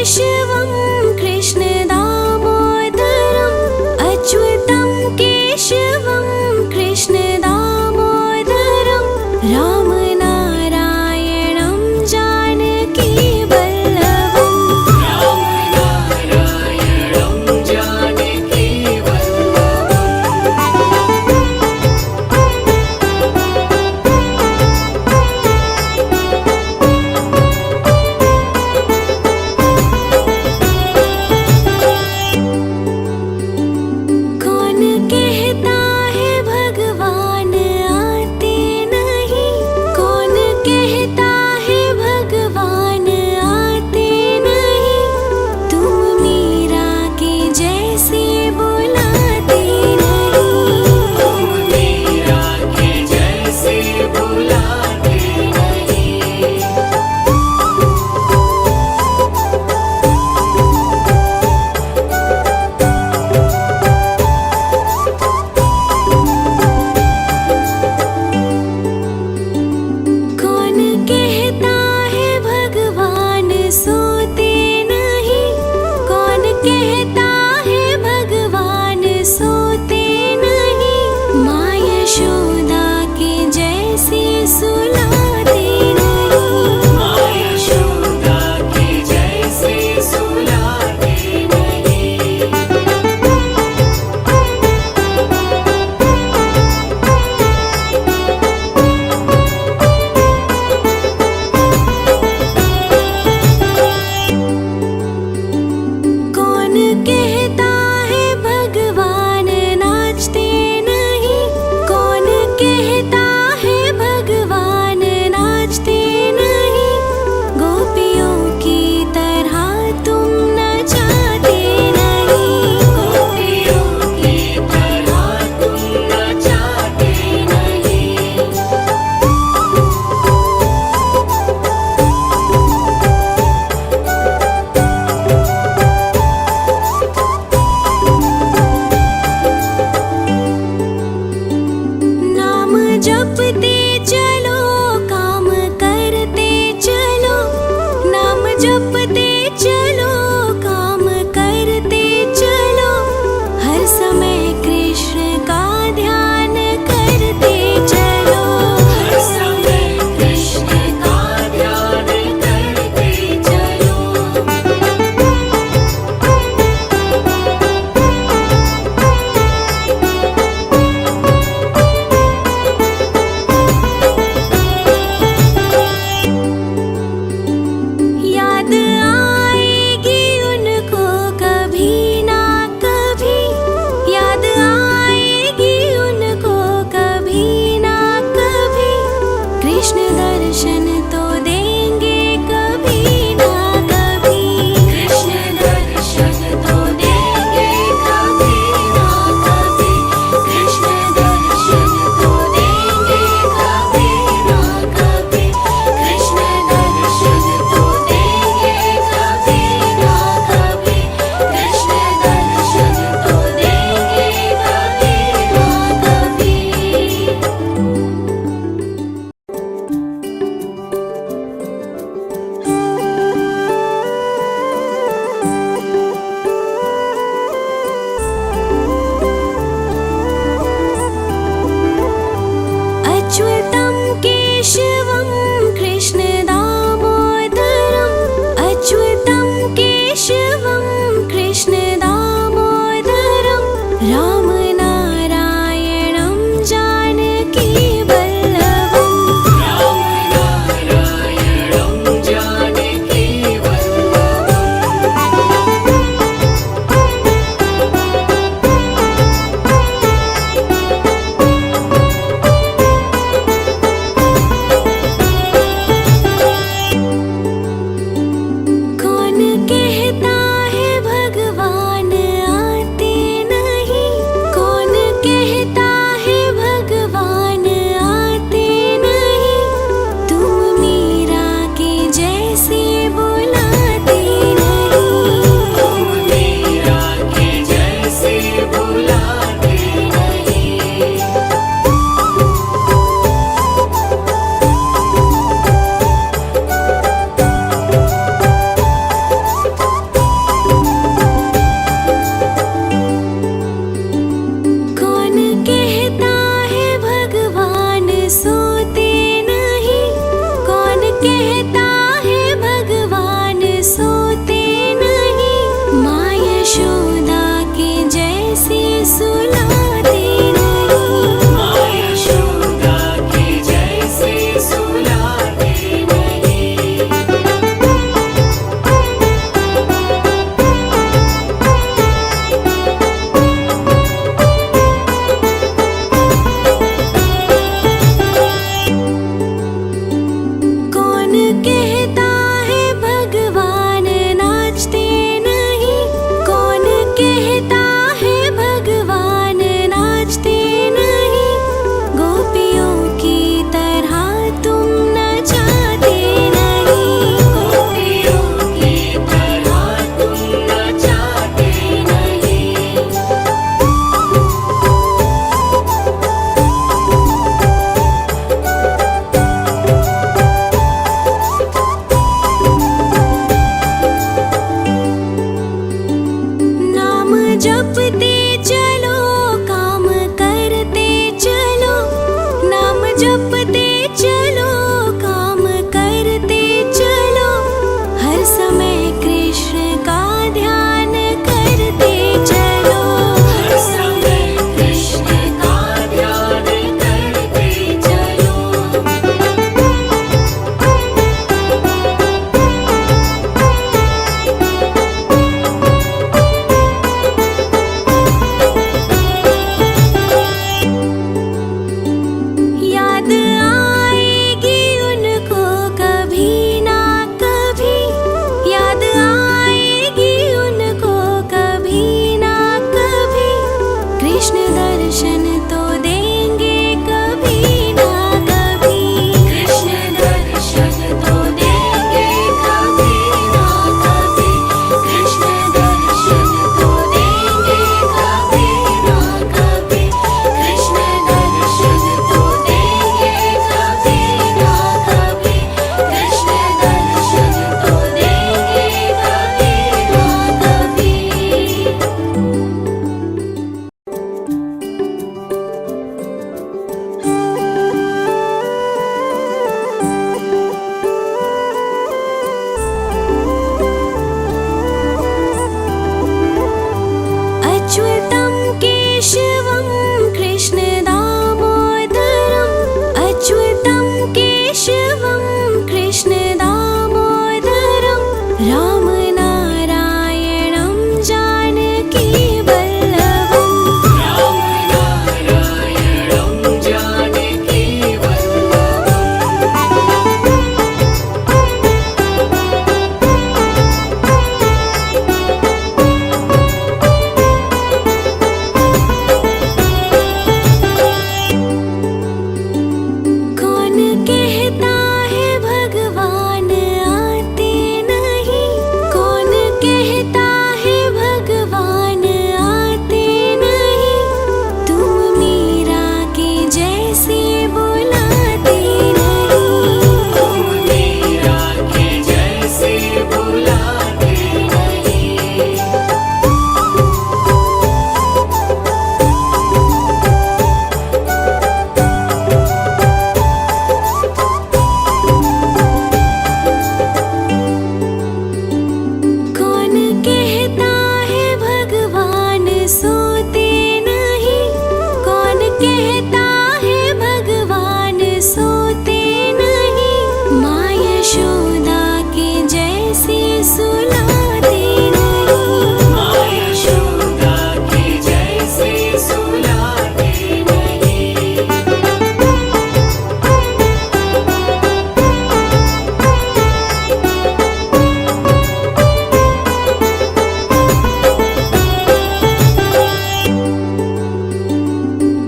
केशवं कृष्ण दामोदरम् अच्युतं केशवं कृष्ण दामोदरं राम नारायणं जानकी वल्लभम् राम नारायणं जानकी कौन कहता है भगवान आते नहीं, कौन कहता है भगवान आते नहीं, तुम मीरा के जैसे बुलाते नहीं, तुम मीरा के जैसे बुलाते नहीं। कौन कहता है भगवान सोते नहीं, कौन कहता है भगवान सोते नहीं, माँ यशोदा के जैसे सुलाते नहीं, माँ यशोदा के जैसे सुलाते नहीं। कौन कहता है भगवान नाचते नहीं, कौन कहता है भगवान नाचते नहीं, गोपियों की तरह तुम नचाते नहीं, गोपियों की तरह तुम नचाते नहीं। नाम जपते चलो काम करते चलो, नाम जपते चलो काम करते चलो, हर समय कृष्ण का ध्यान करते चलो, हर समय कृष्ण का ध्यान करते चलो। याद आएगी उनको कभी ना कभी, याद आएगी उनको कभी ना कभी, कृष्ण दर्शन तो देंगे कभी ना कभी, कृष्ण दर्शन तो देंगे कभी ना कभी, कृष्ण दर्शन तो देंगे कभी ना कभी, कृष्ण दर्शन तो देंगे कभी ना कभी, कृष्ण दर्शन तो देंगे कभी ना कभी। अच्युतं केशवं कृष्ण दामोदरम् अच्युतं केशवं कृष्ण दामोदरं राम नारायणं जानकी वल्लभम् राम नारायणं जानकी वल्लभम्। कृष्ण दर्शन तो देंगे कभी ना कभी। कृष्ण दर्शन तो देंगे कभी ना कभी। कृष्ण दर्शन तो देंगे कभी ना कभी। कृष्ण दर्शन तो देंगे कभी ना कभी। कृष्ण दर्शन तो देंगे कभी ना कभी। अच्युतं केशवं कृष्ण दामोदरम् अच्युतं केशवं कृष्ण दामोदरं रामनारायणं जानकी वल्लभम्। राम नारायणं जानकी कौन कहता है भगवान आते नहीं। कौन कहता है भगवान आते नहीं। तुम मीरा के जैसे बुलाते नहीं। तुम मीरा के जैसे बुलाते नहीं। कौन कहता है भगवान सोते नहीं। कौन कहता है भगवान सोते नहीं। माँ यशोदा के जैसे सुलाते नहीं। माँ यशोदा के जैसे सुलाते नहीं।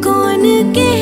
कौन कहता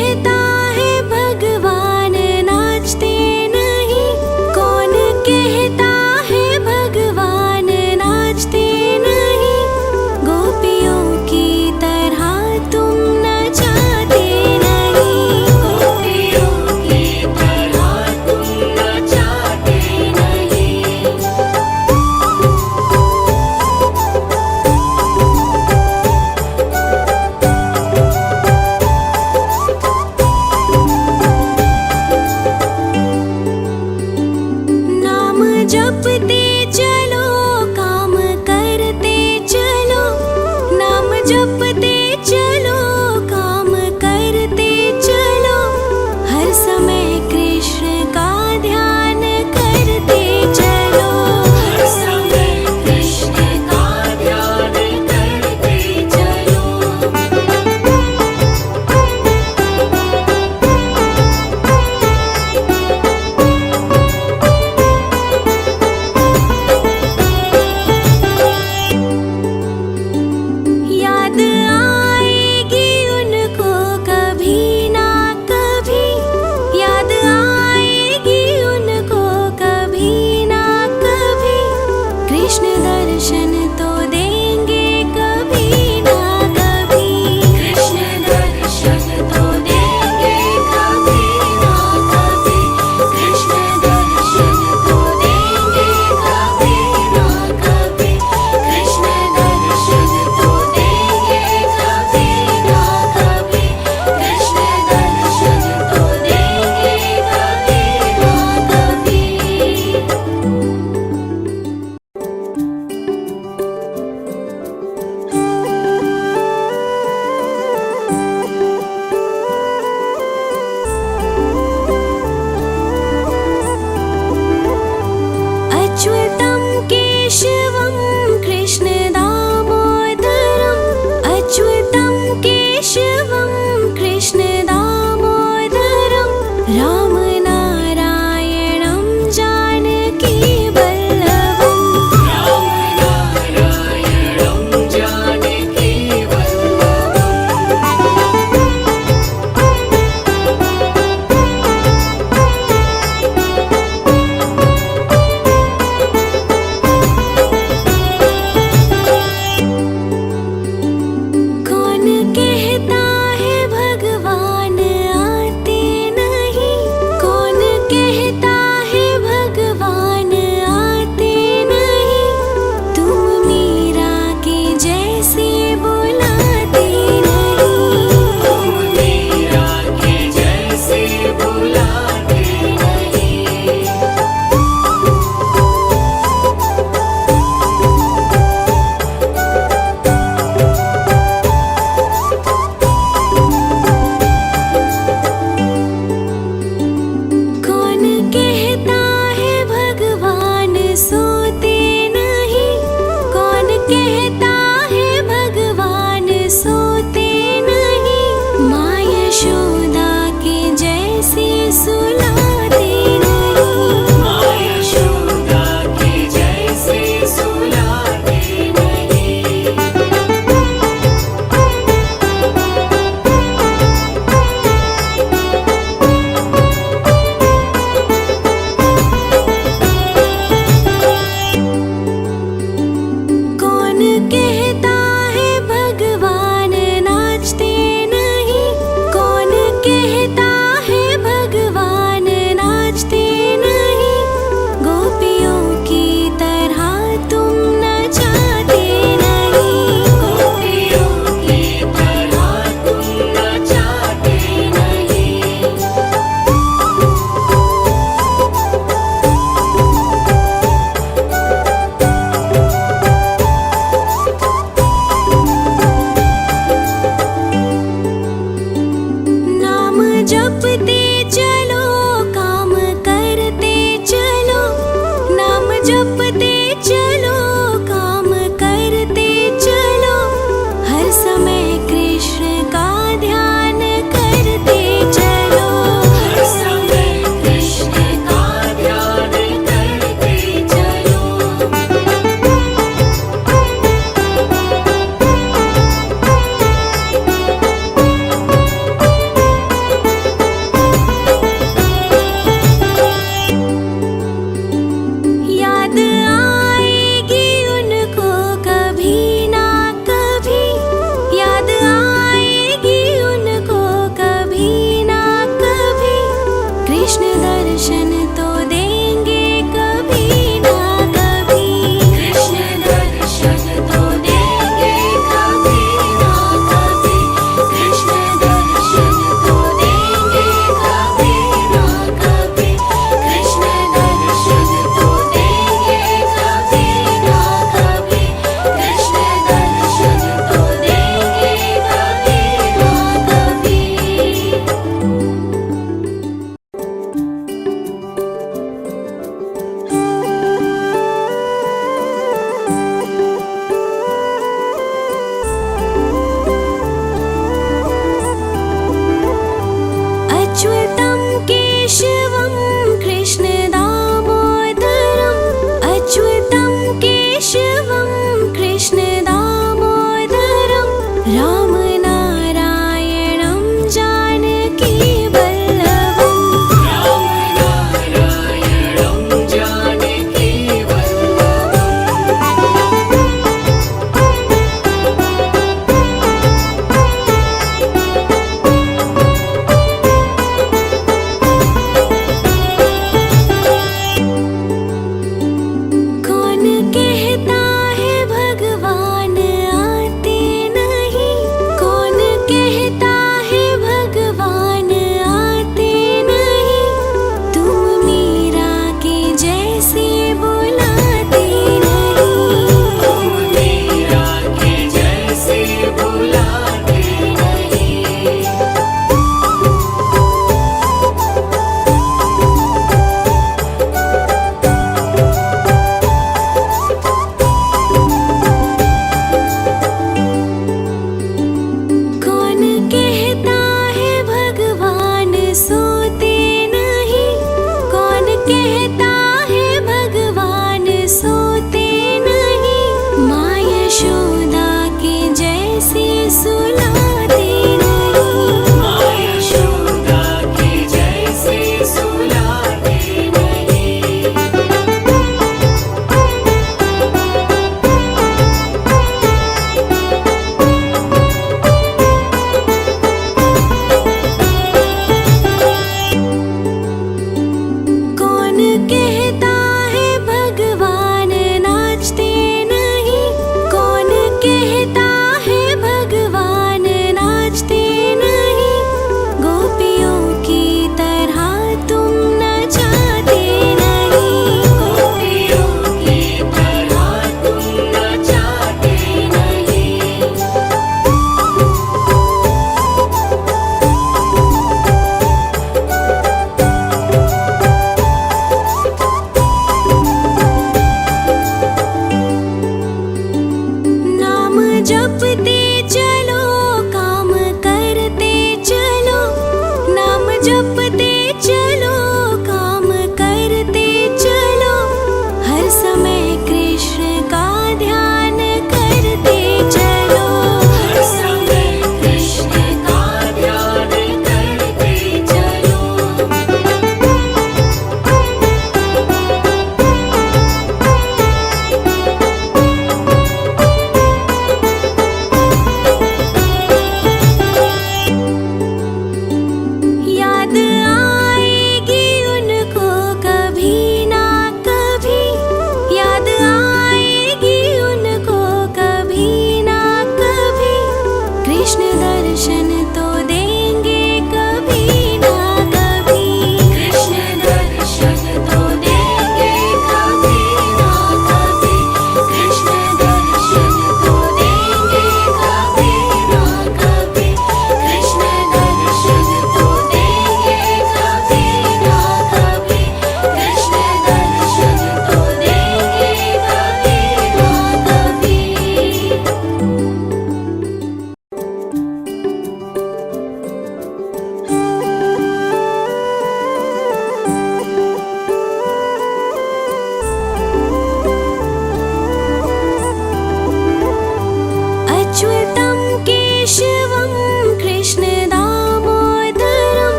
केशवं कृष्ण दामोदरम् अच्युतं केशवं कृष्ण दामोदरं रामनारायणं जानकी वल्लभम् रामनारायणं जानकी कौन कहता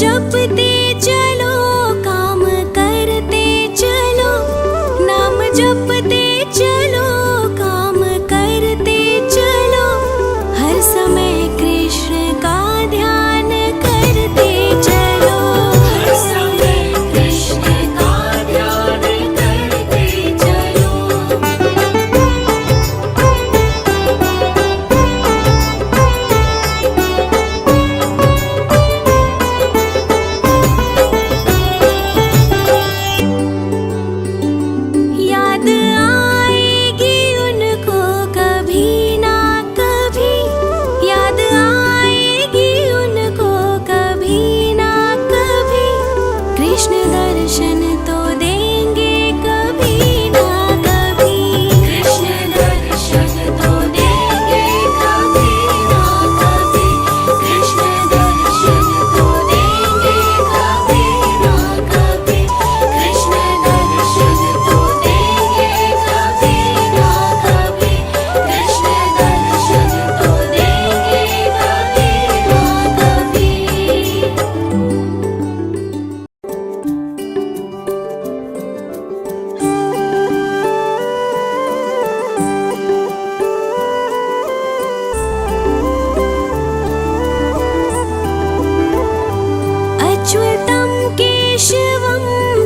जपते चलो, काम करते चलो, नाम जपते चलो, काम करते चलो, हर समय कृष्ण का ध्यान करते चलो। हर समय कृष्ण का ध्यान करते चलो। याद आएगी उनको कभी ना कभी, याद आएगी उनको कभी ना कभी, कृष्ण दर्शन तो देंगे कभी ना कभी। कृष्ण दर्शन तो देंगे कभी ना कभी। कृष्ण दर्शन तो देंगे कभी ना कभी। कृष्ण दर्शन तो देंगे कभी ना कभी। कृष्ण दर्शन तो देंगे कभी ना कभी। अच्युतं केशवं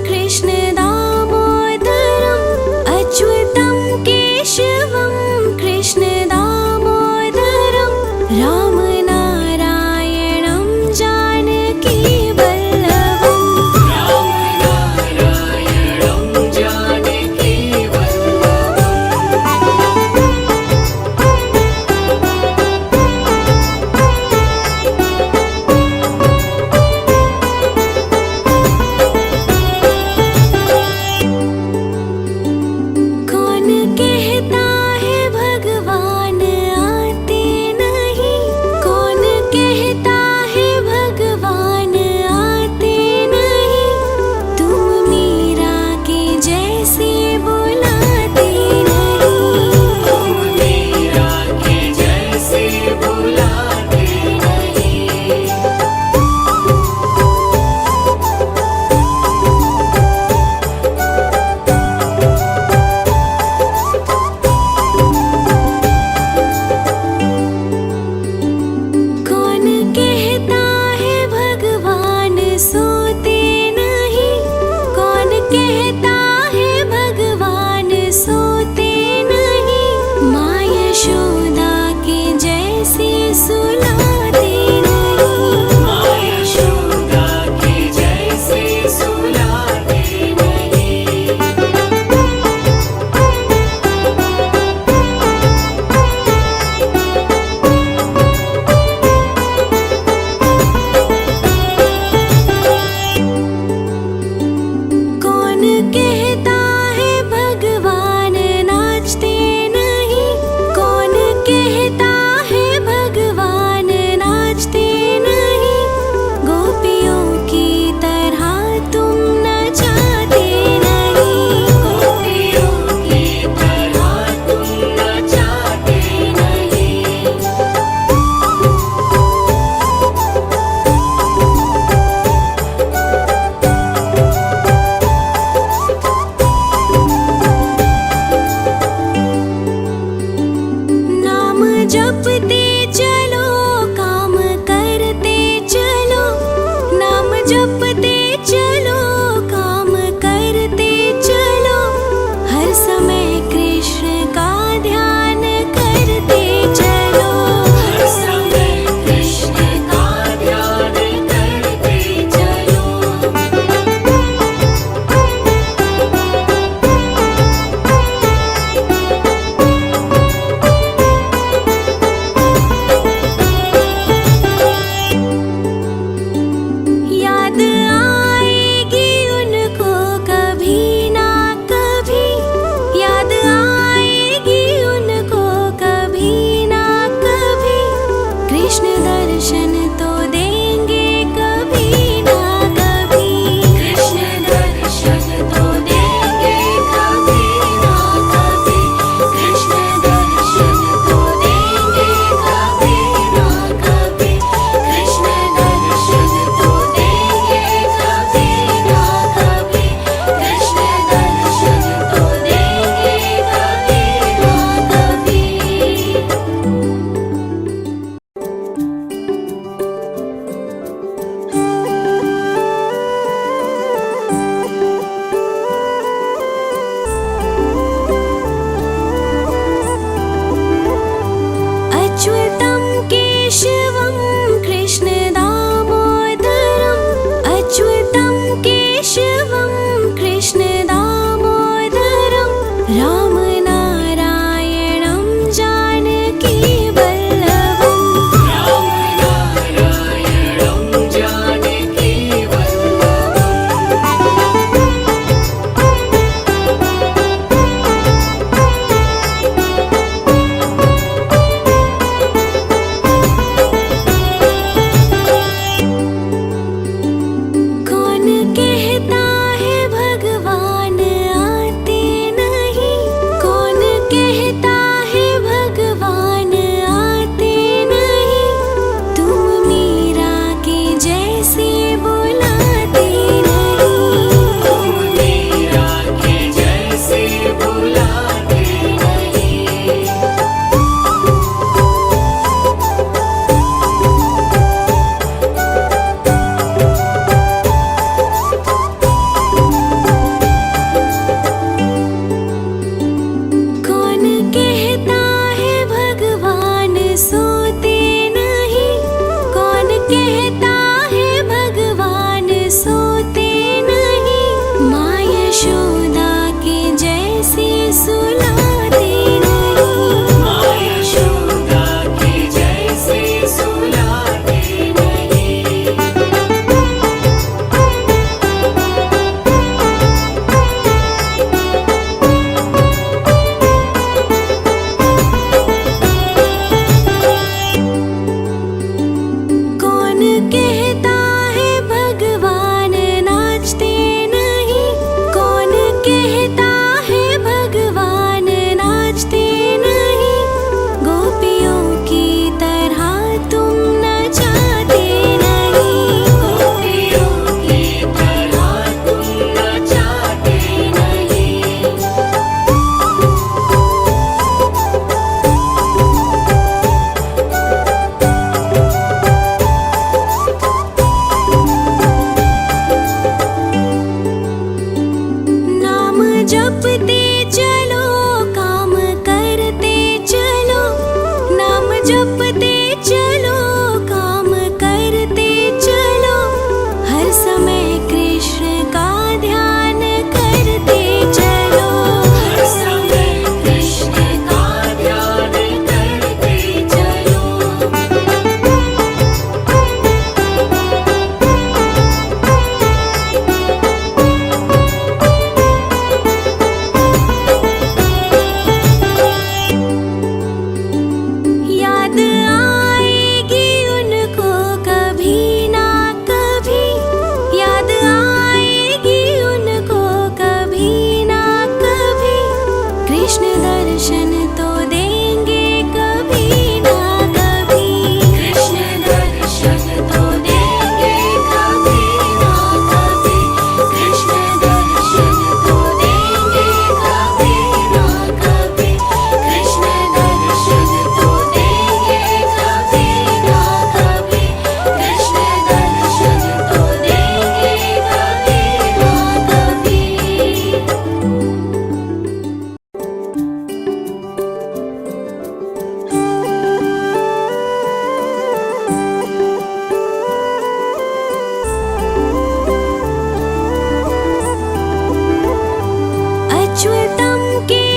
कृष्ण दामोदरम्, अच्युतं केशवं कृष्ण दामोदरम्, राम नारायणं जानकी वल्लभम्। राम नारायणं जानकी वल्लभम्।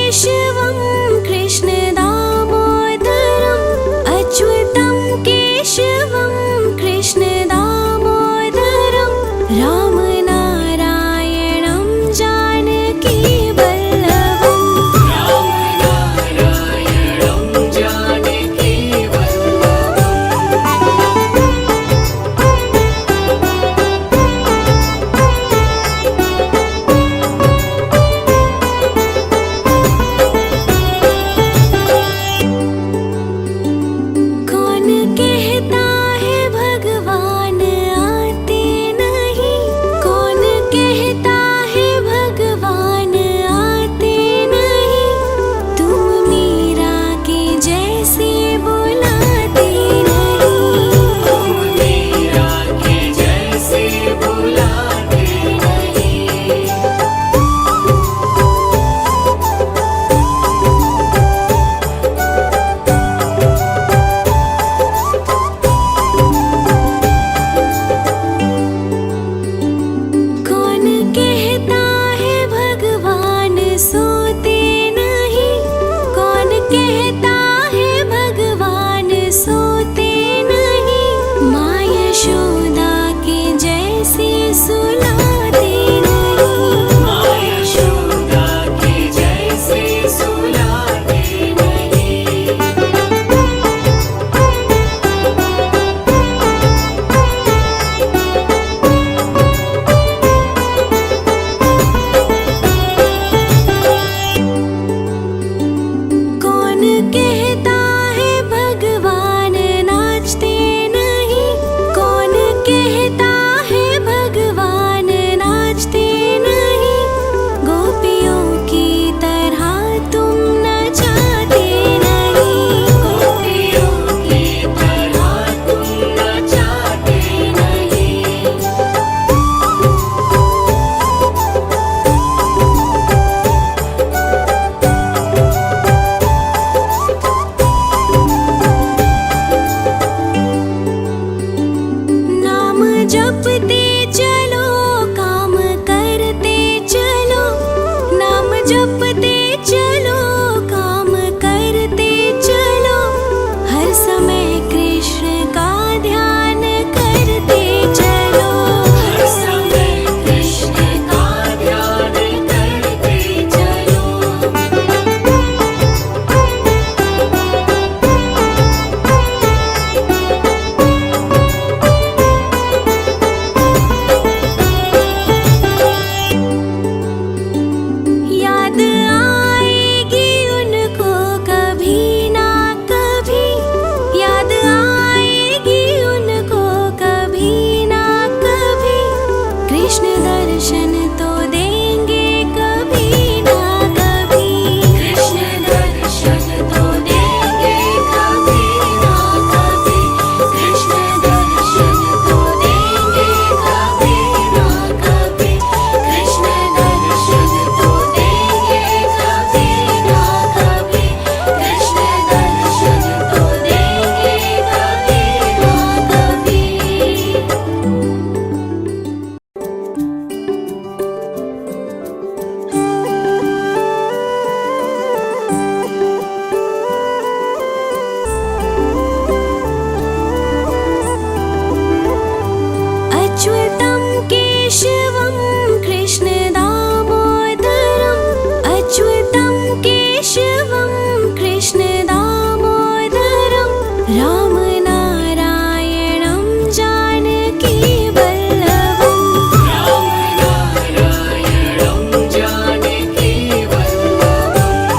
केशवं कृष्ण दामोदरम् अच्युतं केशवं कृष्ण दामोदरं रामनारायणं जानकी वल्लभम् रामनारायणं जानकी कौन कहता है भगवान आते नहीं कौन कहता है भगवान आते नहीं तुम मीरा के जैसे बुलाते नहीं तुम मीरा के जैसे बुलाते नहीं कौन कहता है भगवान सोते नहीं कौन कहता है भगवान सोते नहीं माँ यशोदा के जैसे सुलाते नहीं माँ यशोदा के जैसे सुलाते नहीं कौन कहता है भगवान नाचते नहीं कौन कहता है भगवान नाचते नहीं गोपियों की तरह तुम नचाते नहीं गोपियों की तरह तुम नचाते नहीं नाम जपते चलो काम करते चलो नाम जपते चलो काम करते चलो हर समय कृष्ण का ध्यान करते चलो हर समय कृष्ण का ध्यान करते चलो याद आएगी उनको कभी ना कभी याद आएगी उनको कभी ना कभी कृष्ण दर्शन तो देंगे कभी ना कभी कृष्ण दर्शन तो देंगे कभी ना कभी कृष्ण दर्शन तो देंगे कभी ना कभी कृष्ण दर्शन तो देंगे कभी ना कभी कृष्ण दर्शन तो देंगे कभी ना कभी अच्युतं केशवं कृष्ण दामोदरम् अच्युतं केशवं कृष्ण दामोदरं रामनारायणं जानकी वल्लभम् रामनारायणं जानकी वल्लभम्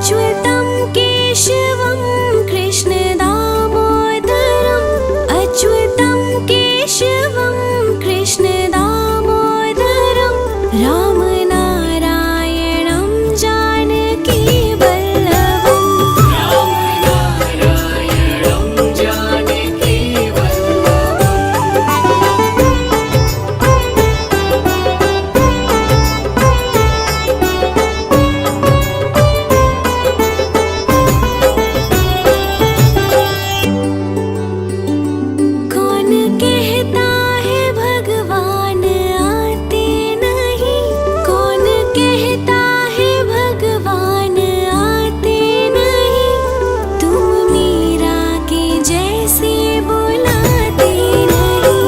अच्युतं केशवं कृष्ण दामोदरम् अच्युतं केशवं कृष्ण दामोदरं रामनारायणं जानकी वल्लभम् रामनारायणं जानकी कौन कहता है भगवान आते नहीं कौन कहता है भगवान आते नहीं तुम मीरा के जैसे बुलाते नहीं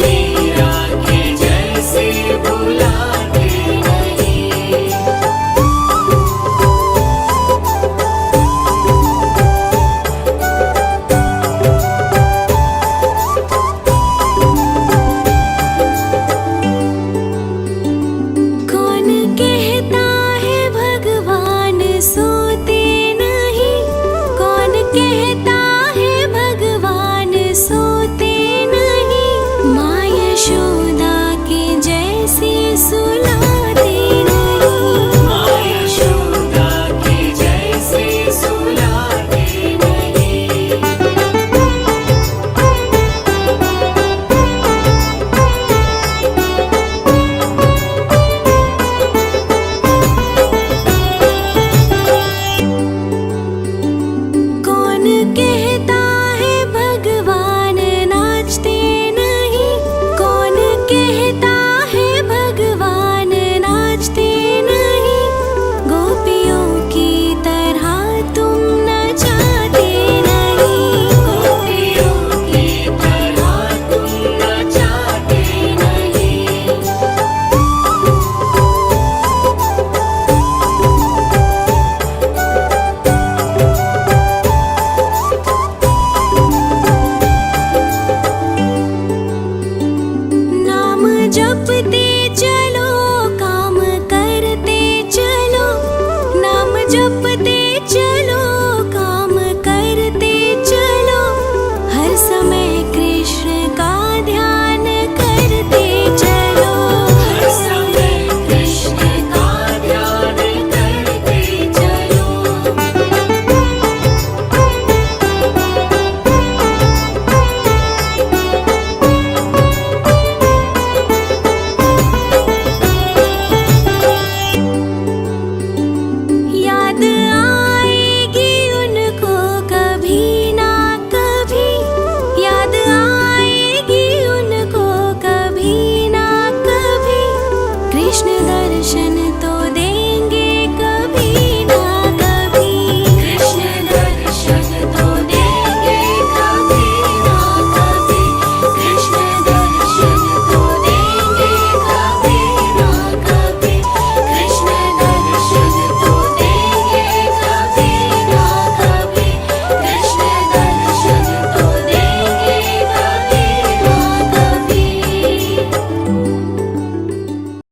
मीरा के जैसे बुलाते नहीं कौन कहता है भगवान सोते नहीं कौन कहता है भगवान सोते नहीं माँ यशोदा के जैसे सुला